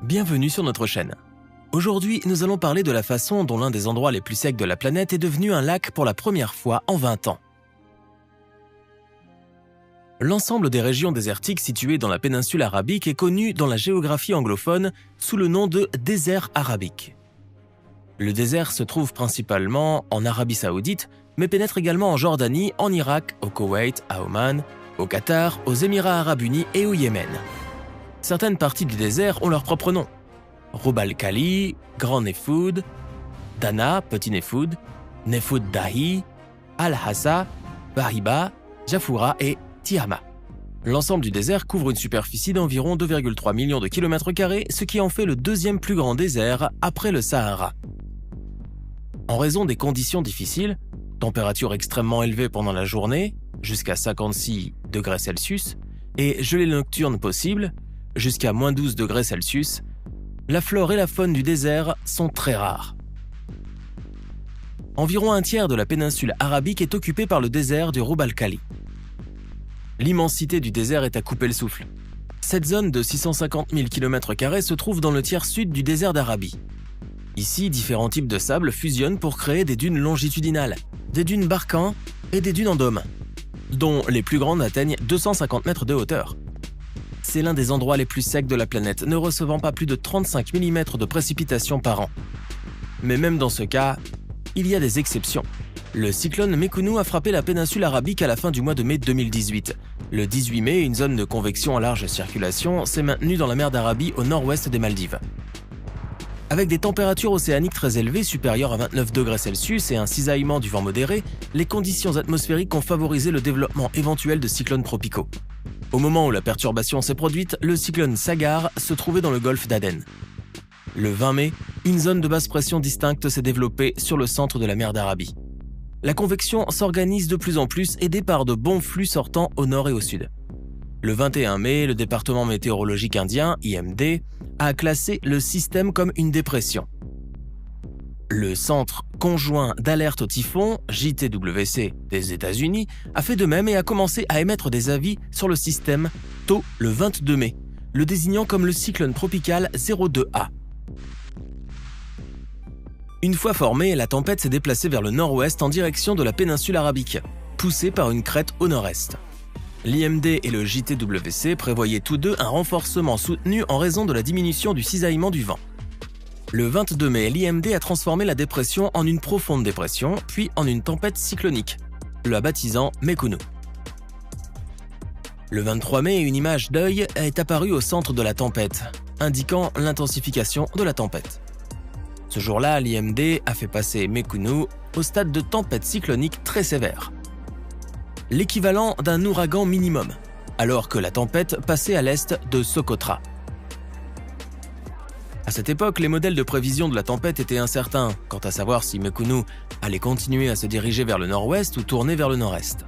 Bienvenue sur notre chaîne. Aujourd'hui, nous allons parler de la façon dont l'un des endroits les plus secs de la planète est devenu un lac pour la première fois en 20 ans. L'ensemble des régions désertiques situées dans la péninsule arabique est connu dans la géographie anglophone sous le nom de désert arabique. Le désert se trouve principalement en Arabie Saoudite, mais pénètre également en Jordanie, en Irak, au Koweït, à Oman, au Qatar, aux Émirats arabes unis et au Yémen. Certaines parties du désert ont leur propre nom. Rub al-Khali, Grand Nefoud, Dana, Petit Nefoud, Nefoud Dahi, Al-Hassa, Bahiba, Jafoura et Tihama. L'ensemble du désert couvre une superficie d'environ 2,3 millions de kilomètres carrés, ce qui en fait le deuxième plus grand désert après le Sahara. En raison des conditions difficiles, température extrêmement élevée pendant la journée, jusqu'à 56 degrés Celsius, et gelée nocturne possible, jusqu'à moins 12 degrés Celsius, la flore et la faune du désert sont très rares. Environ un tiers de la péninsule arabique est occupée par le désert du Rub al-Khali. L'immensité du désert est à couper le souffle. Cette zone de 650 000 km² se trouve dans le tiers sud du désert d'Arabie. Ici, différents types de sable fusionnent pour créer des dunes longitudinales, des dunes Barkhan et des dunes en dôme, dont les plus grandes atteignent 250 mètres de hauteur. C'est l'un des endroits les plus secs de la planète, ne recevant pas plus de 35 mm de précipitations par an. Mais même dans ce cas, il y a des exceptions. Le cyclone Mekounou a frappé la péninsule arabique à la fin du mois de mai 2018. Le 18 mai, une zone de convection en large circulation s'est maintenue dans la mer d'Arabie au nord-ouest des Maldives. Avec des températures océaniques très élevées, supérieures à 29 degrés Celsius et un cisaillement du vent modéré, les conditions atmosphériques ont favorisé le développement éventuel de cyclones tropicaux. Au moment où la perturbation s'est produite, le cyclone Sagar se trouvait dans le golfe d'Aden. Le 20 mai, une zone de basse pression distincte s'est développée sur le centre de la mer d'Arabie. La convection s'organise de plus en plus, aidée par de bons flux sortant au nord et au sud. Le 21 mai, le département météorologique indien, IMD, a classé le système comme une dépression. Le Centre conjoint d'alerte au typhon, JTWC, des États-Unis, a fait de même et a commencé à émettre des avis sur le système tôt le 22 mai, le désignant comme le cyclone tropical 02A. Une fois formée, la tempête s'est déplacée vers le nord-ouest en direction de la péninsule arabique, poussée par une crête au nord-est. L'IMD et le JTWC prévoyaient tous deux un renforcement soutenu en raison de la diminution du cisaillement du vent. Le 22 mai, l'IMD a transformé la dépression en une profonde dépression, puis en une tempête cyclonique, la baptisant Mekounou. Le 23 mai, une image d'œil est apparue au centre de la tempête, indiquant l'intensification de la tempête. Ce jour-là, l'IMD a fait passer Mekounou au stade de tempête cyclonique très sévère, l'équivalent d'un ouragan minimum, alors que la tempête passait à l'est de Socotra. À cette époque, les modèles de prévision de la tempête étaient incertains quant à savoir si Mekounou allait continuer à se diriger vers le nord-ouest ou tourner vers le nord-est.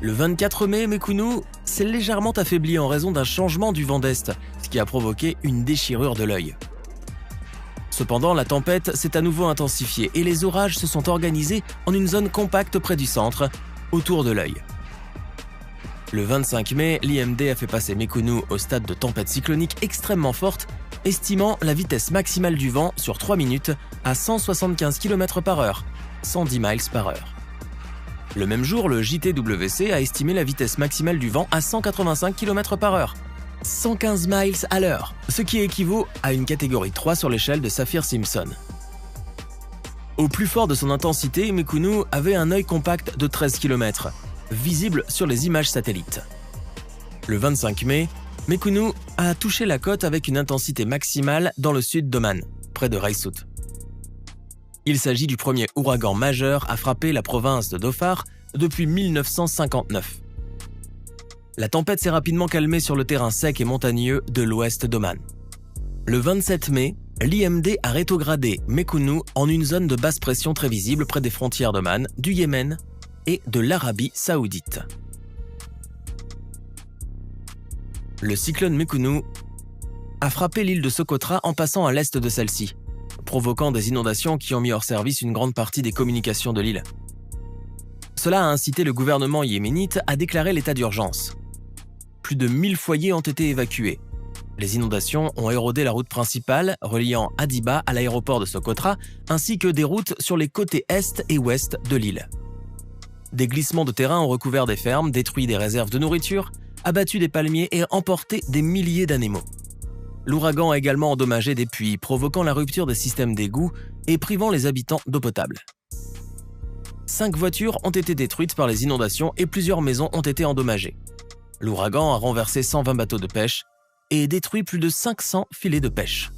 Le 24 mai, Mekounou s'est légèrement affaibli en raison d'un changement du vent d'est, ce qui a provoqué une déchirure de l'œil. Cependant, la tempête s'est à nouveau intensifiée et les orages se sont organisés en une zone compacte près du centre, autour de l'œil. Le 25 mai, l'IMD a fait passer Mekounou au stade de tempête cyclonique extrêmement forte, estimant la vitesse maximale du vent sur 3 minutes à 175 km/h, 110 miles par heure. Le même jour, le JTWC a estimé la vitesse maximale du vent à 185 km/h, 115 miles à l'heure, ce qui équivaut à une catégorie 3 sur l'échelle de Saffir-Simpson. Au plus fort de son intensité, Mekounou avait un œil compact de 13 km, visible sur les images satellites. Le 25 mai, Mekounou a touché la côte avec une intensité maximale dans le sud d'Oman, près de Raissout. Il s'agit du premier ouragan majeur à frapper la province de Dhofar depuis 1959. La tempête s'est rapidement calmée sur le terrain sec et montagneux de l'ouest d'Oman. Le 27 mai, l'IMD a rétrogradé Mekounou en une zone de basse pression très visible près des frontières d'Oman, du Yémen et de l'Arabie Saoudite. Le cyclone Mekounou a frappé l'île de Socotra en passant à l'est de celle-ci, provoquant des inondations qui ont mis hors service une grande partie des communications de l'île. Cela a incité le gouvernement yéménite à déclarer l'état d'urgence. Plus de 1000 foyers ont été évacués. Les inondations ont érodé la route principale reliant Adiba à l'aéroport de Socotra, ainsi que des routes sur les côtés est et ouest de l'île. Des glissements de terrain ont recouvert des fermes, détruit des réserves de nourriture, abattu des palmiers et emporté des milliers d'animaux. L'ouragan a également endommagé des puits, provoquant la rupture des systèmes d'égouts et privant les habitants d'eau potable. 5 voitures ont été détruites par les inondations et plusieurs maisons ont été endommagées. L'ouragan a renversé 120 bateaux de pêche et détruit plus de 500 filets de pêche.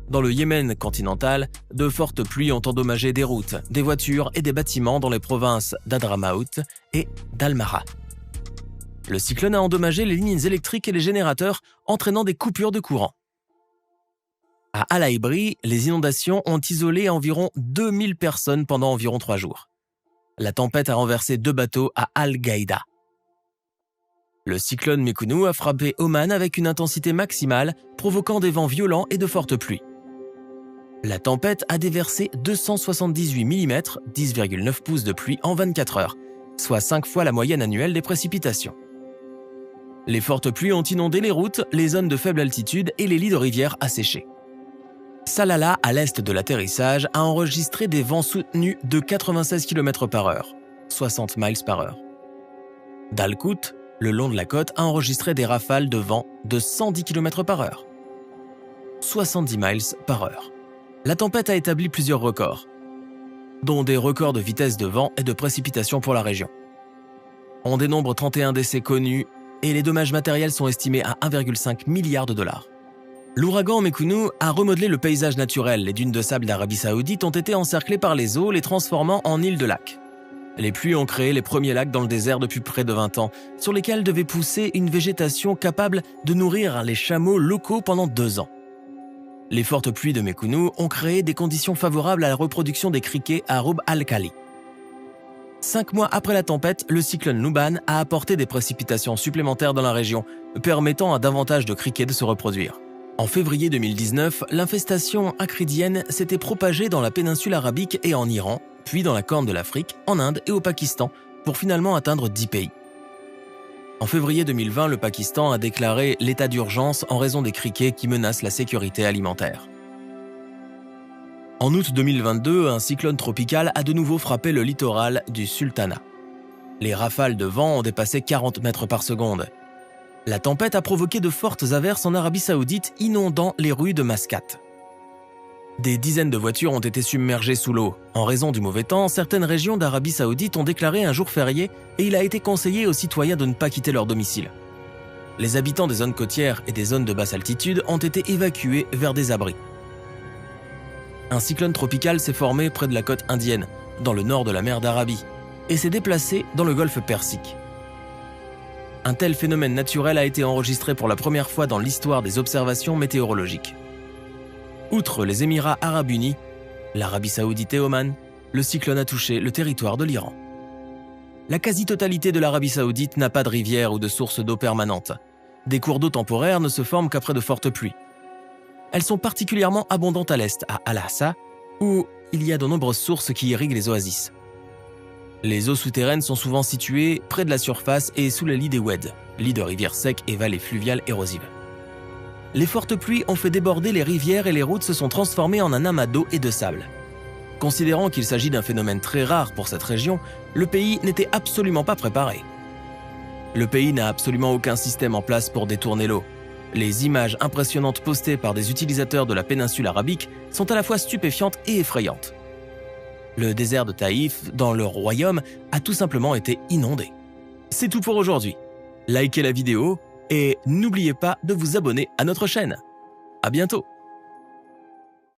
Dans le Yémen continental, de fortes pluies ont endommagé des routes, des voitures et des bâtiments dans les provinces d'Hadramaout et d'Al-Mahra. Le cyclone a endommagé les lignes électriques et les générateurs, entraînant des coupures de courant. À Al-Aibri, les inondations ont isolé environ 2000 personnes pendant environ 3 jours. La tempête a renversé 2 bateaux à Al-Gaïda. Le cyclone Mekounou a frappé Oman avec une intensité maximale, provoquant des vents violents et de fortes pluies. La tempête a déversé 278 mm, 10,9 pouces de pluie en 24 heures, soit 5 fois la moyenne annuelle des précipitations. Les fortes pluies ont inondé les routes, les zones de faible altitude et les lits de rivières asséchés. Salalah, à l'est de l'atterrissage, a enregistré des vents soutenus de 96 km/h, 60 miles par heure. Dalkout, le long de la côte, a enregistré des rafales de vent de 110 km/h, 70 miles par heure. La tempête a établi plusieurs records, dont des records de vitesse de vent et de précipitation pour la région. On dénombre 31 décès connus et les dommages matériels sont estimés à 1,5 milliard de dollars. L'ouragan Mekounou a remodelé le paysage naturel. Les dunes de sable d'Arabie Saoudite ont été encerclées par les eaux, les transformant en îles de lacs. Les pluies ont créé les premiers lacs dans le désert depuis près de 20 ans, sur lesquels devait pousser une végétation capable de nourrir les chameaux locaux pendant 2 ans. Les fortes pluies de Mekounou ont créé des conditions favorables à la reproduction des criquets à Rub al-Khali. 5 mois après la tempête, le cyclone Nuban a apporté des précipitations supplémentaires dans la région, permettant à davantage de criquets de se reproduire. En février 2019, l'infestation acridienne s'était propagée dans la péninsule arabique et en Iran, puis dans la Corne de l'Afrique, en Inde et au Pakistan, pour finalement atteindre 10 pays. En février 2020, le Pakistan a déclaré l'état d'urgence en raison des criquets qui menacent la sécurité alimentaire. En août 2022, un cyclone tropical a de nouveau frappé le littoral du Sultanat. Les rafales de vent ont dépassé 40 mètres par seconde. La tempête a provoqué de fortes averses en Arabie Saoudite, inondant les rues de Mascate. Des dizaines de voitures ont été submergées sous l'eau. En raison du mauvais temps, certaines régions d'Arabie Saoudite ont déclaré un jour férié et il a été conseillé aux citoyens de ne pas quitter leur domicile. Les habitants des zones côtières et des zones de basse altitude ont été évacués vers des abris. Un cyclone tropical s'est formé près de la côte indienne, dans le nord de la mer d'Arabie, et s'est déplacé dans le golfe Persique. Un tel phénomène naturel a été enregistré pour la première fois dans l'histoire des observations météorologiques. Outre les Émirats arabes unis, l'Arabie saoudite et Oman, le cyclone a touché le territoire de l'Iran. La quasi-totalité de l'Arabie saoudite n'a pas de rivière ou de source d'eau permanente. Des cours d'eau temporaires ne se forment qu'après de fortes pluies. Elles sont particulièrement abondantes à l'est, à Al-Hassa, où il y a de nombreuses sources qui irriguent les oasis. Les eaux souterraines sont souvent situées près de la surface et sous les lits des oueds, lits de rivières secs et vallées fluviales érosives. Les fortes pluies ont fait déborder les rivières et les routes se sont transformées en un amas d'eau et de sable. Considérant qu'il s'agit d'un phénomène très rare pour cette région, le pays n'était absolument pas préparé. Le pays n'a absolument aucun système en place pour détourner l'eau. Les images impressionnantes postées par des utilisateurs de la péninsule arabique sont à la fois stupéfiantes et effrayantes. Le désert de Taïf, dans le royaume, a tout simplement été inondé. C'est tout pour aujourd'hui. Likez la vidéo et n'oubliez pas de vous abonner à notre chaîne. À bientôt.